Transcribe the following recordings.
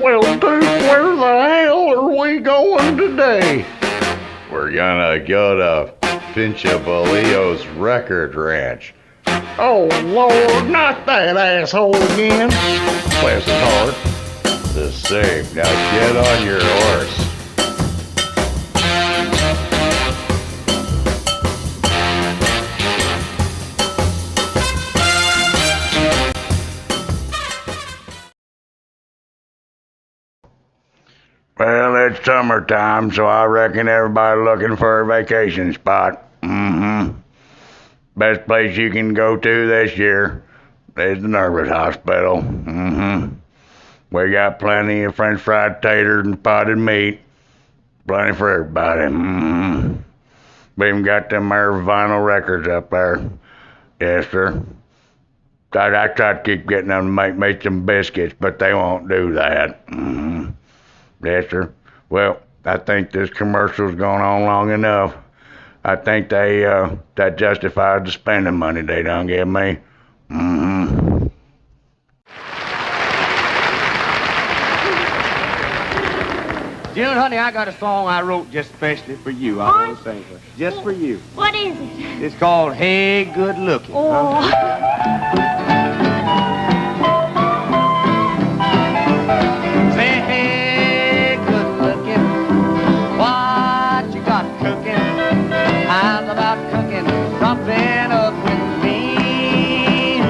Well, Duke, where the hell are we going today? We're gonna go to Pinchabalio's record ranch. Oh, Lord, not that asshole again. Bless his heart. The same. Now get on your horse. Well, it's summertime, so I reckon everybody looking for a vacation spot. Best place you can go to this year is the Nervous Hospital. We got plenty of French fried taters and potted meat. Plenty for everybody. We even got them there vinyl records up there. Yes, sir. I tried to keep getting them to make some biscuits, but they won't do that. Yes, sir. Well, I think this commercial's gone on long enough. I think that justifies the spending money they done give me. June, honey, I got a song I wrote just especially for you. I want to sing for just for you. What is it? It's called Hey Good Looking. Oh. Say, hey, good looking, what you got cooking? How's about cooking something up with me?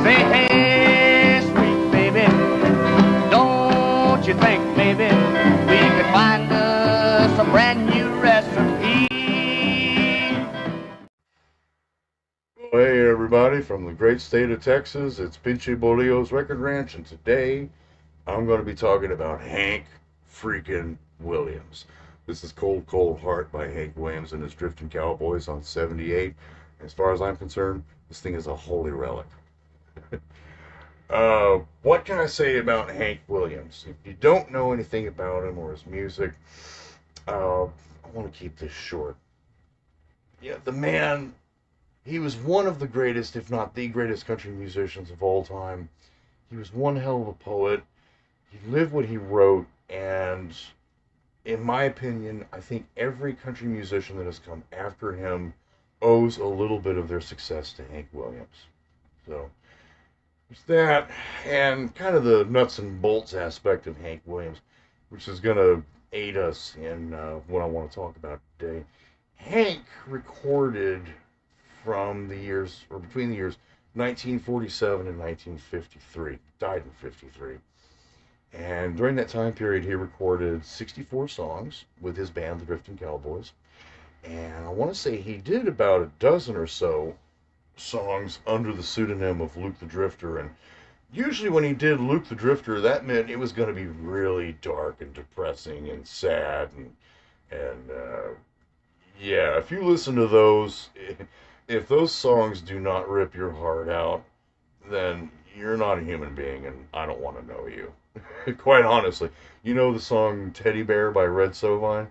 Say, hey, sweet baby, don't you think maybe we could find us a brand new recipe? Hey everybody, from the great state of Texas, it's Pinchabalio's Record Ranch, and today I'm going to be talking about Hank freaking Williams. This is Cold Cold Heart by Hank Williams and his Drifting Cowboys on 78. As far as I'm concerned, this thing is a holy relic. What can I say about Hank Williams? If you don't know anything about him or his music, I want to keep this short. Yeah, the man, he was one of the greatest, if not the greatest country musicians of all time. He was one hell of a poet. He lived what he wrote, and in my opinion, I think every country musician that has come after him owes a little bit of their success to Hank Williams. So, it's that, and kind of the nuts and bolts aspect of Hank Williams, which is going to aid us in what I want to talk about today. Hank recorded from the years, or between the years 1947 and 1953, died in 53. And during that time period, he recorded 64 songs with his band, the Drifting Cowboys. And I want to say he did about a dozen or so songs under the pseudonym of Luke the Drifter. And usually when he did Luke the Drifter, that meant it was going to be really dark and depressing and sad. And yeah, if you listen to those, if those songs do not rip your heart out, then you're not a human being, and I don't want to know you. Quite honestly. You know the song Teddy Bear by Red Sovine?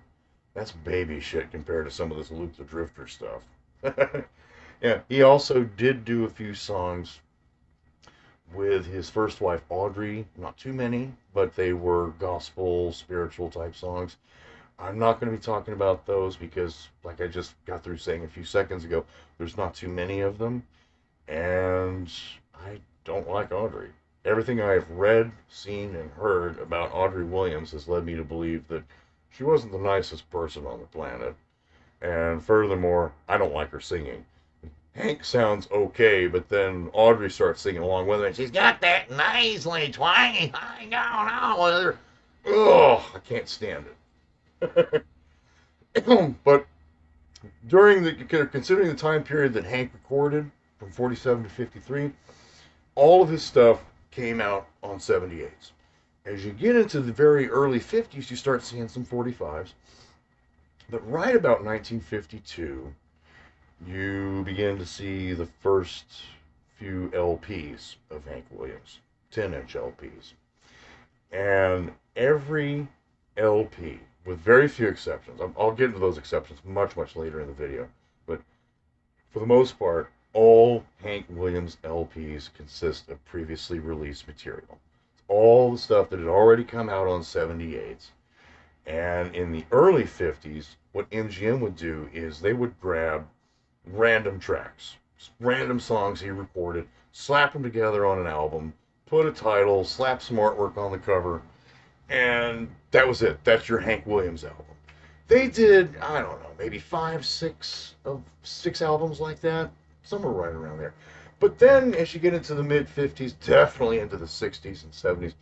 That's baby shit compared to some of this Luke the Drifter stuff. Yeah, he also did do a few songs with his first wife, Audrey. Not too many, but they were gospel, spiritual type songs. I'm not going to be talking about those because, like I just got through saying a few seconds ago, there's not too many of them. And I don't like Audrey. Everything I've read, seen, and heard about Audrey Williams has led me to believe that she wasn't the nicest person on the planet. And furthermore, I don't like her singing. Hank sounds okay, but then Audrey starts singing along with her, and she's got that nicely twangy high going on with her. Ugh, I can't stand it. But considering the time period that Hank recorded, from 47 to 53, all of his stuff came out on 78s. As you get into the very early 50s, you start seeing some 45s. But right about 1952, you begin to see the first few LPs of Hank Williams, 10-inch LPs. And every LP, with very few exceptions, I'll get into those exceptions much, much later in the video, but for the most part, all Hank Williams LPs consist of previously released material. all the stuff that had already come out on 78s. And in the early 50s, what MGM would do is they would grab random tracks, random songs he recorded, slap them together on an album, put a title, slap some artwork on the cover, and that was it. That's your Hank Williams album. They did, I don't know, maybe six albums like that, somewhere right around there. But then as you get into the mid 50s, definitely into the 60s and 70s,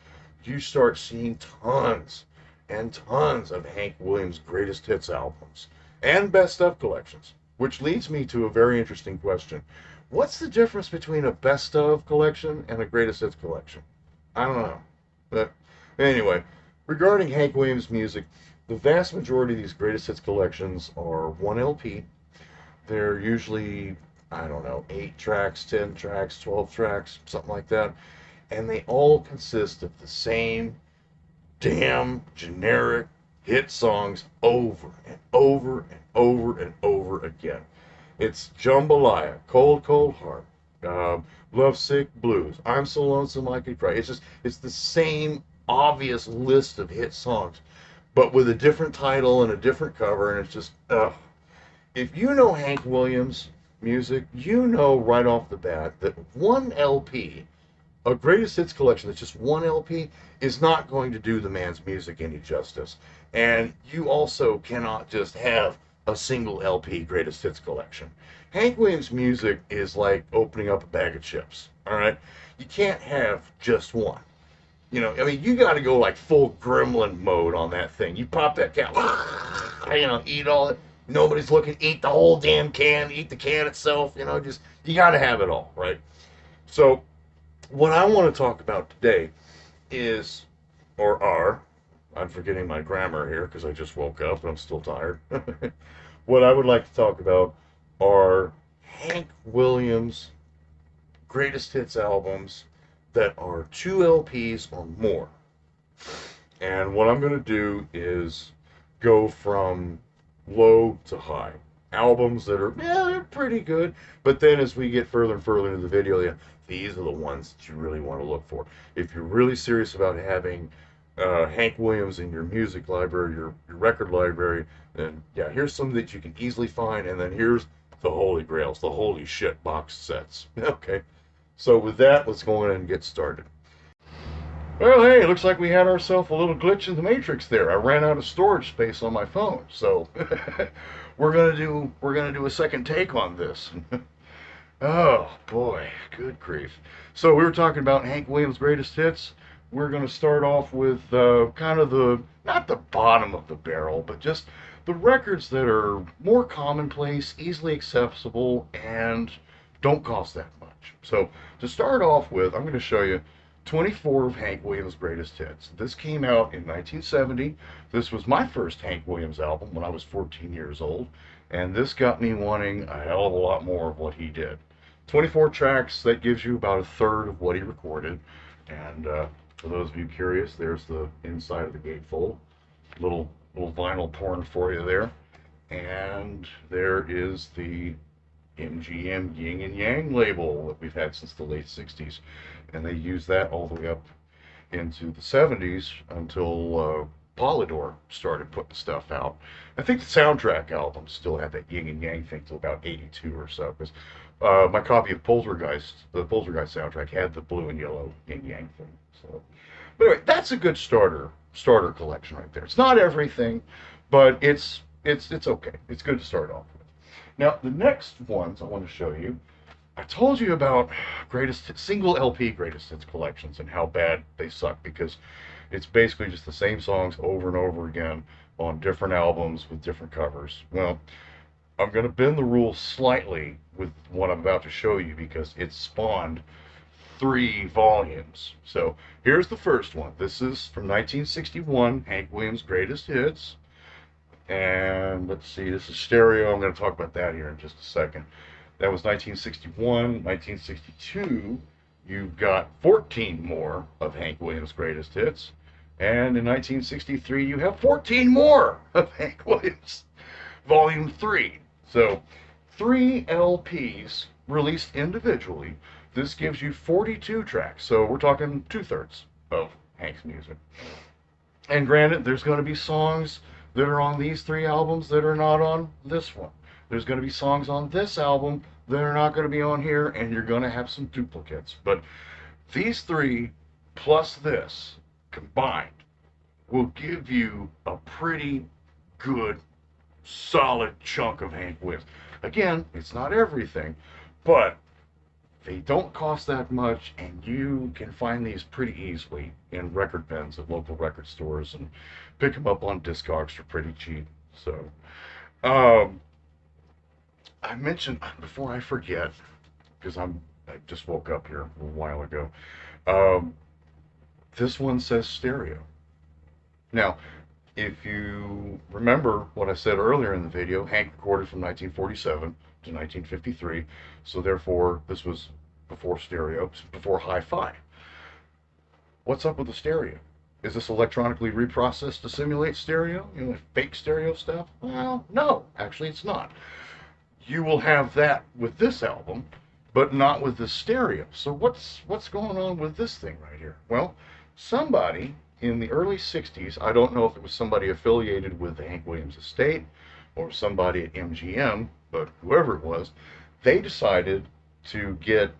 you start seeing tons and tons of Hank Williams' greatest hits albums and best of collections, which leads me to a very interesting question. What's the difference between a best of collection and a greatest hits collection? I don't know. But anyway, regarding Hank Williams' music, the vast majority of these greatest hits collections are 1 LP. They're usually, I don't know, 8 tracks, 10 tracks, 12 tracks, something like that. And they all consist of the same damn generic hit songs over and over and over and over again. It's Jambalaya, Cold Cold Heart, Lovesick Blues, I'm So Lonesome I Could Cry. It's the same obvious list of hit songs, but with a different title and a different cover, and it's just, ugh. If you know Hank Williams music, you know right off the bat that 1 LP, a greatest hits collection that's just 1 LP, is not going to do the man's music any justice. And you also cannot just have a single LP greatest hits collection. Hank Williams music is like opening up a bag of chips, all right? You can't have just one. You know, I mean, you got to go like full gremlin mode on that thing. You pop that can, you know, eat all it. Nobody's looking, eat the whole damn can, eat the can itself, you know, just, you got to have it all, right? So, what I want to talk about today is, or are, I'm forgetting my grammar here because I just woke up and I'm still tired. What I would like to talk about are Hank Williams' greatest hits albums that are 2 LPs or more. And what I'm going to do is go from low to high. Albums that are, yeah, they're pretty good, but then as we get further and further into the video, yeah, these are the ones that you really want to look for. If you're really serious about having Hank Williams in your music library, your record library, then yeah, here's some that you can easily find, and then here's the holy grails, the holy shit box sets. Okay, so with that, let's go in and get started. Well, hey, it looks like we had ourselves a little glitch in the matrix there. I ran out of storage space on my phone, so we're gonna do a second take on this. Oh boy, good grief. So we were talking about Hank Williams' greatest hits. We're gonna start off with kind of the, not the bottom of the barrel, but just the records that are more commonplace, easily accessible, and don't cost that much. So to start off with, I'm going to show you 24 of Hank Williams' greatest hits. This came out in 1970. This was my first Hank Williams album when I was 14 years old, and this got me wanting a hell of a lot more of what he did. 24 tracks, that gives you about a third of what he recorded. And for those of you curious, there's the inside of the gatefold. Little vinyl porn for you there. And there is the MGM Yin and Yang label that we've had since the late 60s. And they used that all the way up into the 70s until Polydor started putting stuff out. I think the soundtrack albums still had that Yin and Yang thing till about 82 or so. Because my copy of Poltergeist, the Poltergeist soundtrack, had the blue and yellow Yin Yang thing. So, but anyway, that's a good starter collection right there. It's not everything, but it's okay. It's good to start off with. Now, the next ones I want to show you, I told you about single LP greatest hits collections and how bad they suck, because it's basically just the same songs over and over again on different albums with different covers. Well, I'm going to bend the rules slightly with what I'm about to show you because it spawned 3 volumes. So here's the first one. This is from 1961, Hank Williams' greatest hits. And let's see, this is stereo. I'm going to talk about that here in just a second. That was 1961. 1962, you've got 14 more of Hank Williams' greatest hits. And in 1963, you have 14 more of Hank Williams, Volume 3. So 3 LPs released individually. This gives you 42 tracks. So we're talking 2/3. of Hank's music. And granted, there's going to be songs that are on these 3 albums that are not on this one. There's going to be songs on this album that are not going to be on here, and you're going to have some duplicates. But these 3 plus this combined will give you a pretty good, solid chunk of Hank Williams. Again, it's not everything, but they don't cost that much, and you can find these pretty easily in record bins at local record stores and pick them up on Discogs for pretty cheap. So, I mentioned, before I forget, because I just woke up here a while ago, this one says stereo. Now, if you remember what I said earlier in the video, Hank recorded from 1947 to 1953, so therefore this was before stereo, before hi-fi. What's up with the stereo? Is this electronically reprocessed to simulate stereo? You know, fake stereo stuff? Well, no, actually it's not. You will have that with this album, but not with the stereo. So what's going on with this thing right here? Well, somebody in the early 60s, I don't know if it was somebody affiliated with the Hank Williams estate or somebody at MGM, but whoever it was, they decided to get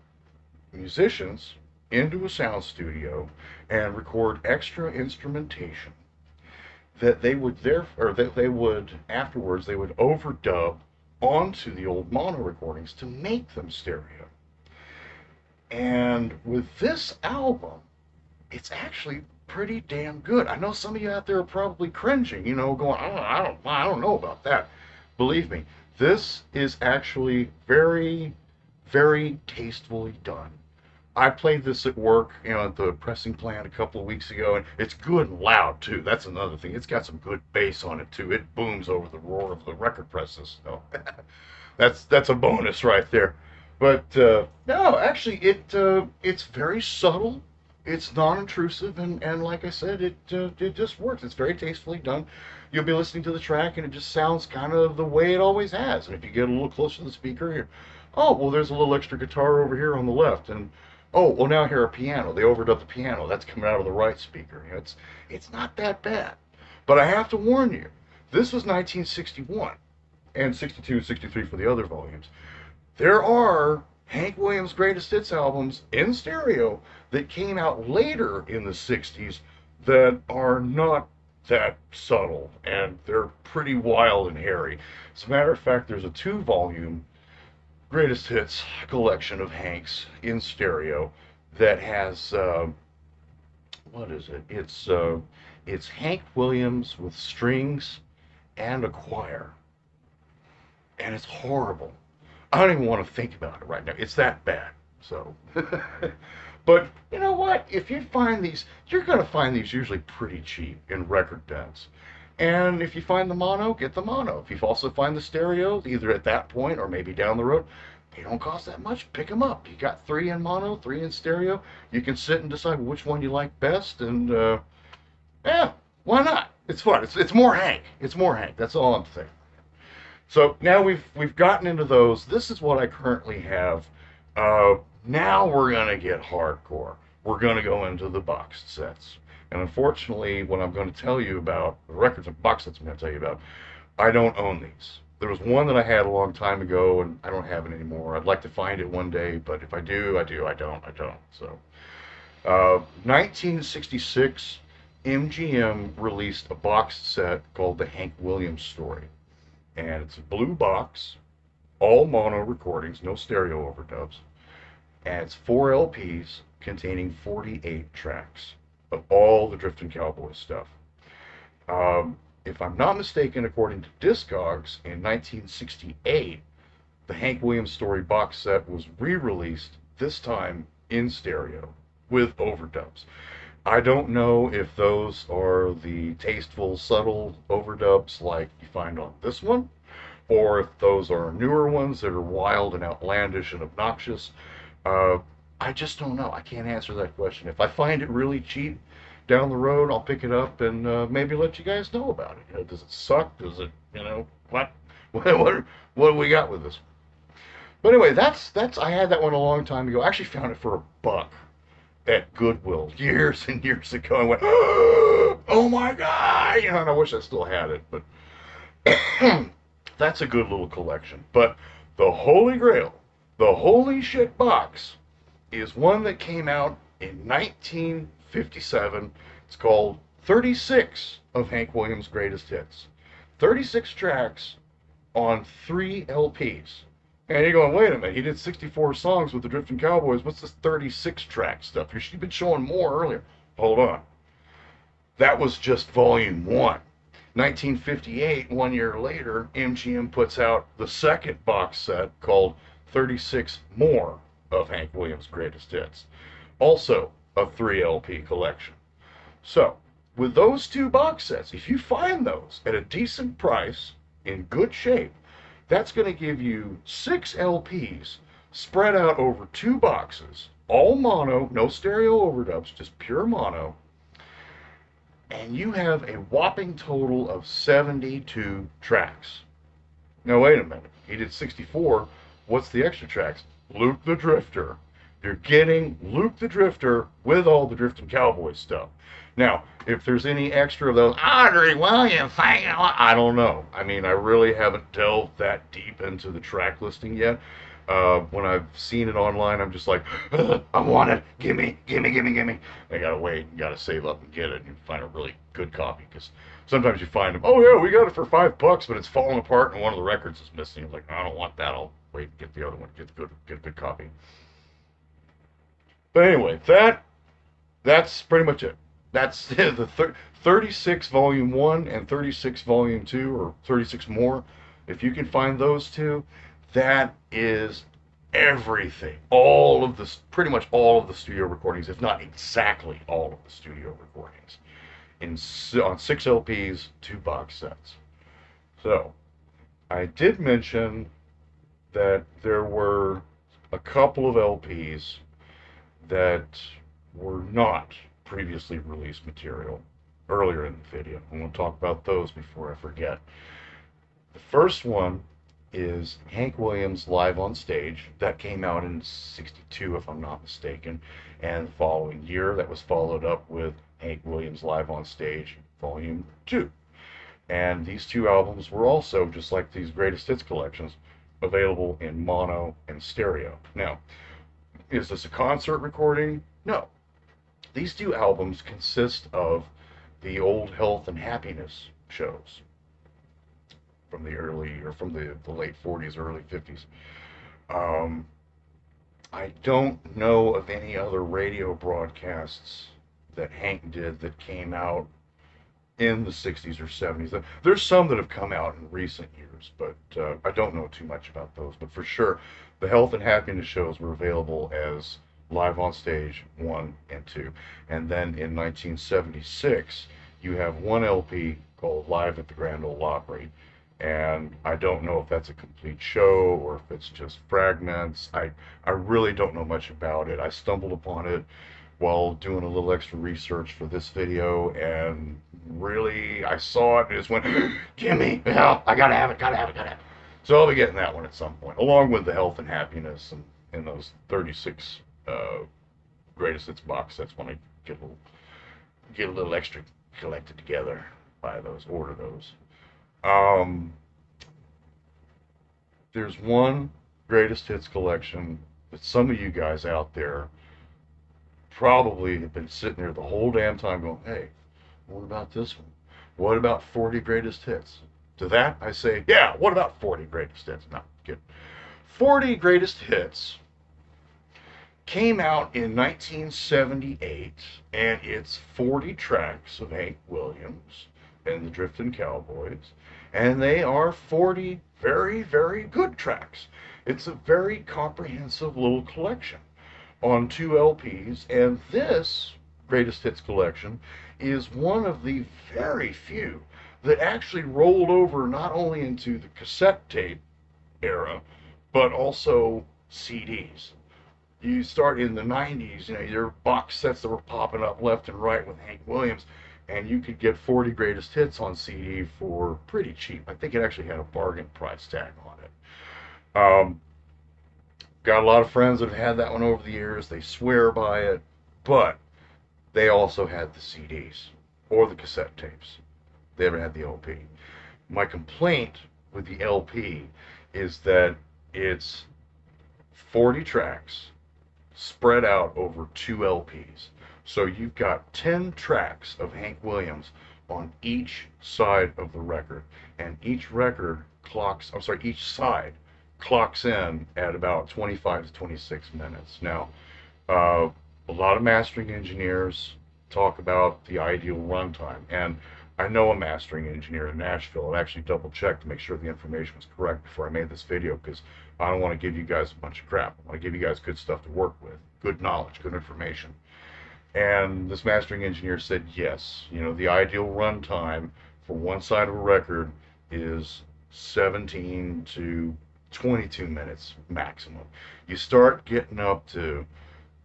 musicians into a sound studio and record extra instrumentation that they would afterwards they would overdub onto the old mono recordings to make them stereo. And with this album, it's actually pretty damn good. I know some of you out there are probably cringing, you know, going, I don't know about that. Believe me, this is actually very, very tastefully done. I played this at work, you know, at the pressing plant a couple of weeks ago, and it's good and loud too. That's another thing. It's got some good bass on it too. It booms over the roar of the record presses. So that's a bonus right there. But no, actually, it's very subtle. It's non-intrusive, and like I said, it just works. It's very tastefully done. You'll be listening to the track, and it just sounds kind of the way it always has. And if you get a little closer to the speaker, you're, oh, well, there's a little extra guitar over here on the left, and oh, well, now I hear a piano. They overdub the piano. That's coming out of the right speaker. You know, it's not that bad. But I have to warn you, this was 1961, and 62, 63 for the other volumes. There are Hank Williams' greatest hits albums in stereo that came out later in the 60s that are not that subtle, and they're pretty wild and hairy. As a matter of fact, there's a 2-volume greatest hits collection of Hank's in stereo that has, what is it? It's Hank Williams with strings and a choir. And it's horrible. I don't even want to think about it right now. It's that bad. So, but you know what? If you find these, you're going to find these usually pretty cheap in record bins. And if you find the mono, get the mono. If you also find the stereo, either at that point or maybe down the road, they don't cost that much. Pick them up. You got 3 in mono, 3 in stereo. You can sit and decide which one you like best. And yeah, why not? It's fun. It's more Hank. It's more Hank. That's all I'm saying. So now we've gotten into those. This is what I currently have. Now we're gonna get hardcore. We're gonna go into the boxed sets. And unfortunately, what I'm going to tell you about, the records and box sets I'm going to tell you about, I don't own these. There was one that I had a long time ago, and I don't have it anymore. I'd like to find it one day, but if I do, I do. I don't. So, 1966, MGM released a boxed set called the Hank Williams Story. And it's a blue box, all mono recordings, no stereo overdubs. And it's 4 LPs containing 48 tracks of all the Driftin' Cowboys stuff. If I'm not mistaken, according to Discogs, in 1968, the Hank Williams Story box set was re-released, this time in stereo, with overdubs. I don't know if those are the tasteful, subtle overdubs like you find on this one, or if those are newer ones that are wild and outlandish and obnoxious. I just don't know. I can't answer that question. If I find it really cheap down the road, I'll pick it up and maybe let you guys know about it. You know, does it suck? Does it, you know, what do we got with this? But anyway, that's I had that one a long time ago. I actually found it for $1 at Goodwill years and years ago. I went, oh my God! You know, and I wish I still had it, but that's a good little collection. But the Holy Grail, the Holy Shit Box, is one that came out in 1957. It's called 36 of Hank Williams' Greatest Hits. 36 tracks on 3 LPs. And you're going, wait a minute, he did 64 songs with the Drifting Cowboys. What's this 36 track stuff? You've been showing more earlier. Hold on. That was just volume 1. 1958, 1 year later, MGM puts out the second box set called 36 More of Hank Williams' Greatest Hits. Also a 3 LP collection. So, with those 2 box sets, if you find those at a decent price, in good shape, that's going to give you 6 LPs spread out over 2 boxes, all mono, no stereo overdubs, just pure mono, and you have a whopping total of 72 tracks. Now wait a minute, he did 64, what's the extra tracks? Luke the Drifter. You're getting Luke the Drifter with all the Drifting Cowboys stuff. Now, if there's any extra of those, Audrey Williams, I don't know. I mean, I really haven't delved that deep into the track listing yet. When I've seen it online, I'm just like, I want it. Gimme. I gotta wait and gotta save up and get it and find a really good copy. Because sometimes you find them, oh yeah, we got it for $5, but it's falling apart and one of the records is missing. You're like, I don't want that. I'll wait and get the other one, get a good copy. But anyway, that's pretty much it. That's the 36 volume 1 and 36 volume 2, or 36 more. If you can find those 2, that is everything. All of the, pretty much all of the studio recordings, if not exactly all of the studio recordings, on 6 LPs, 2 box sets. So, I did mention that there were a couple of LPs that were not previously released material earlier in the video. I'm going to talk about those before I forget. The first one is Hank Williams Live on Stage. That came out in '62, if I'm not mistaken, and the following year that was followed up with Hank Williams Live on Stage Volume 2. And these 2 albums were also, just like these greatest hits collections, available in mono and stereo. Now, is this a concert recording? No. These 2 albums consist of the old Health and Happiness shows from the late 40s, early 50s. I don't know of any other radio broadcasts that Hank did that came out in the 60s or 70s. There's some that have come out in recent years, but I don't know too much about those. But for sure, the Health and Happiness shows were available as Live on Stage 1 and 2. And then in 1976, you have 1 LP called Live at the Grand Ole Opry. And I don't know if that's a complete show or if it's just fragments. I really don't know much about it. I stumbled upon it while doing a little extra research for this video, and really, I saw it and just went, gimme, yeah, I gotta have it. So I'll be getting that one at some point, along with the Health and Happiness and those 36 greatest hits box sets when I get a little extra collected together, buy those, order those. There's one greatest hits collection that some of you guys out there probably have been sitting there the whole damn time going, hey, what about this one? What about 40 greatest hits? To that, I say, yeah, what about 40 greatest hits? No, get 40 greatest hits came out in 1978, and it's 40 tracks of Hank Williams and the Drifting Cowboys, and they are 40 very, very good tracks. It's a very comprehensive little collection on 2 LPs, and this greatest hits collection is one of the very few that actually rolled over not only into the cassette tape era, but also CDs. You start in the 90s, there were box sets that were popping up left and right with Hank Williams, and you could get 40 greatest hits on CD for pretty cheap. I think it actually had a bargain price tag on it. Got a lot of friends that have had that one over the years. They swear by it, But they also had the CDs or the cassette tapes. They never had the LP. My complaint with the LP is that it's 40 tracks spread out over 2 LPs. So you've got 10 tracks of Hank Williams on each side of the record. And each record clocks, I'm sorry, each side clocks in at about 25 to 26 minutes. Now, a lot of mastering engineers talk about the ideal runtime. And I know a mastering engineer in Nashville. I actually double checked to make sure the information was correct before I made this video, because I don't want to give you guys a bunch of crap. I want to give you guys good stuff to work with, good knowledge, good information. And this mastering engineer said, yes, you know, the ideal runtime for one side of a record is 17 to 22 minutes maximum. You start getting up to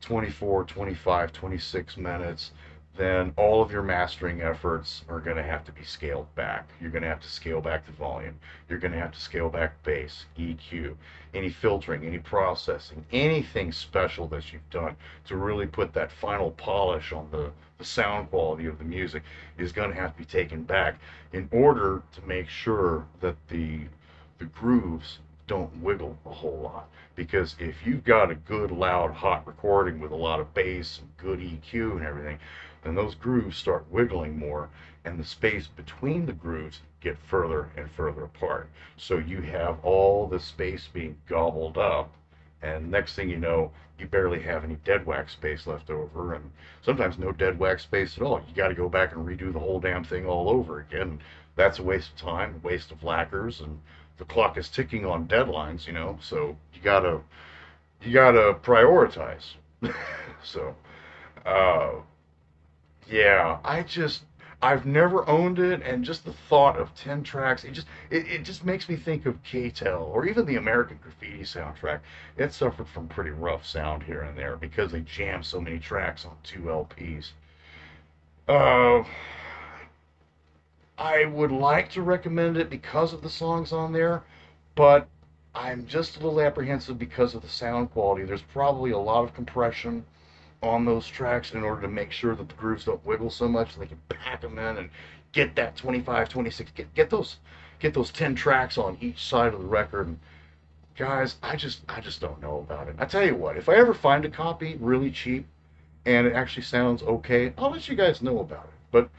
24, 25, 26 minutes, then all of your mastering efforts are going to have to be scaled back. You're going to have to scale back the volume. You're going to have to scale back bass, EQ, any filtering, any processing, anything special that you've done to really put that final polish on the sound quality of the music is going to have to be taken back in order to make sure that the grooves don't wiggle a whole lot. Because if you've got a good, loud, hot recording with a lot of bass and good EQ and everything, then those grooves start wiggling more, and the space between the grooves get further and further apart. So you have all the space being gobbled up, and next thing you know, you barely have any dead wax space left over, and sometimes no dead wax space at all. You got to go back and redo the whole damn thing all over again. That's a waste of time, a waste of lacquers, and the clock is ticking on deadlines, you know, so you gotta prioritize. So, yeah, I've never owned it, and just the thought of 10 tracks, it just makes me think of K-Tel, or even the American Graffiti soundtrack. It suffered from pretty rough sound here and there because they jammed so many tracks on 2 LPs. I would like to recommend it because of the songs on there, but I'm just a little apprehensive because of the sound quality. There's probably a lot of compression on those tracks in order to make sure that the grooves don't wiggle so much, so they can pack them in and get that 25, 26, get those 10 tracks on each side of the record. And guys, I just don't know about it. I tell you what, if I ever find a copy really cheap and it actually sounds okay, I'll let you guys know about it. But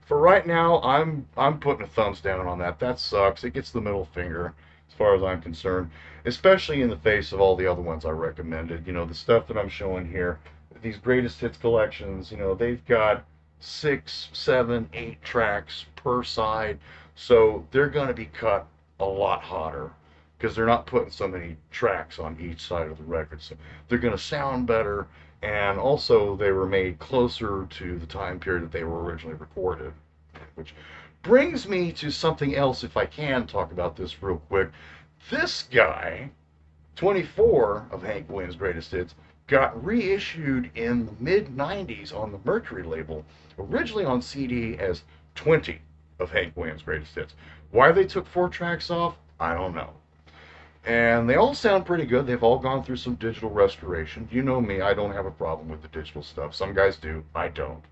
for right now, I'm putting a thumbs down on that. That sucks. It gets the middle finger as far as I'm concerned, especially in the face of all the other ones I recommended. You know, the stuff that I'm showing here, these greatest hits collections, you know, they've got 6, 7, 8 tracks per side, so they're going to be cut a lot hotter because they're not putting so many tracks on each side of the record. So they're going to sound better, and also they were made closer to the time period that they were originally recorded. Which brings me to something else, if I can talk about this real quick. This guy, 24 of Hank Williams' greatest hits, got reissued in the mid-90s on the Mercury label, originally on CD as 20 of Hank Williams' greatest hits. Why they took 4 tracks off, I don't know. And they all sound pretty good. They've all gone through some digital restoration. You know me, I don't have a problem with the digital stuff. Some guys do, I don't.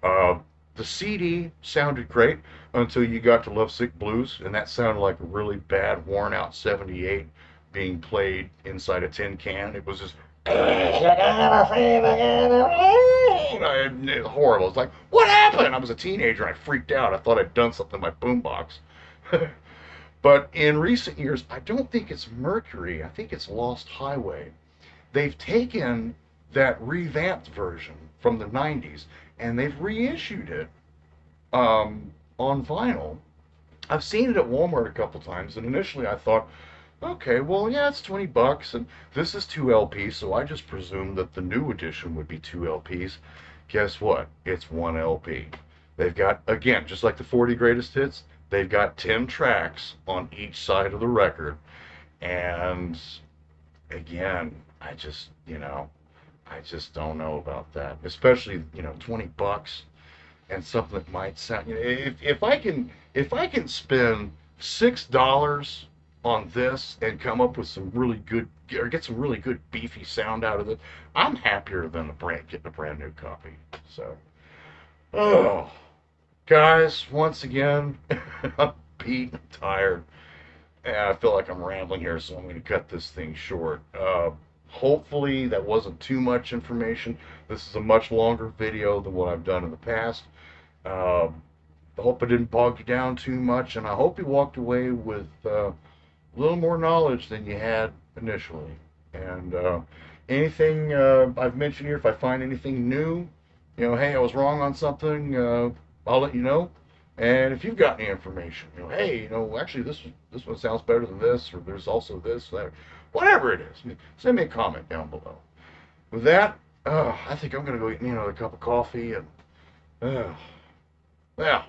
The CD sounded great until you got to Lovesick Blues, and that sounded like a really bad, worn-out 78 being played inside a tin can. It was just horrible. It's like, what happened? I was a teenager and I freaked out. I thought I'd done something to my boombox. But in recent years, I don't think it's Mercury. I think it's Lost Highway. They've taken that revamped version from the 90s and they've reissued it on vinyl. I've seen it at Walmart a couple times, and initially I thought, okay, well, yeah, it's $20, and this is 2 LPs, so I just presumed that the new edition would be 2 LPs. Guess what? It's 1 LP. They've got, again, just like the 40 greatest hits, they've got 10 tracks on each side of the record, and again, I just don't know about that, especially, $20 and something that might sound, if I can spend $6 on this and come up with some really good, or get some really good beefy sound out of it, I'm happier than getting a brand new copy. So, oh, guys, once again, I'm beat, I'm tired, and I feel like I'm rambling here, so I'm going to cut this thing short. Hopefully that wasn't too much information. This is a much longer video than what I've done in the past. I hope I didn't bog you down too much, and I hope you walked away with a little more knowledge than you had initially. And anything I've mentioned here, if I find anything new, hey, I was wrong on something, I'll let you know. And if you've got any information, hey, actually this one sounds better than this, or there's also this, that, whatever it is, send me a comment down below. With that, I think I'm gonna go get me another cup of coffee, and well,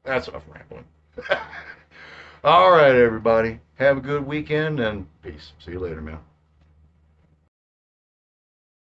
that's enough rambling. All right, everybody, have a good weekend, and peace. See you later, man.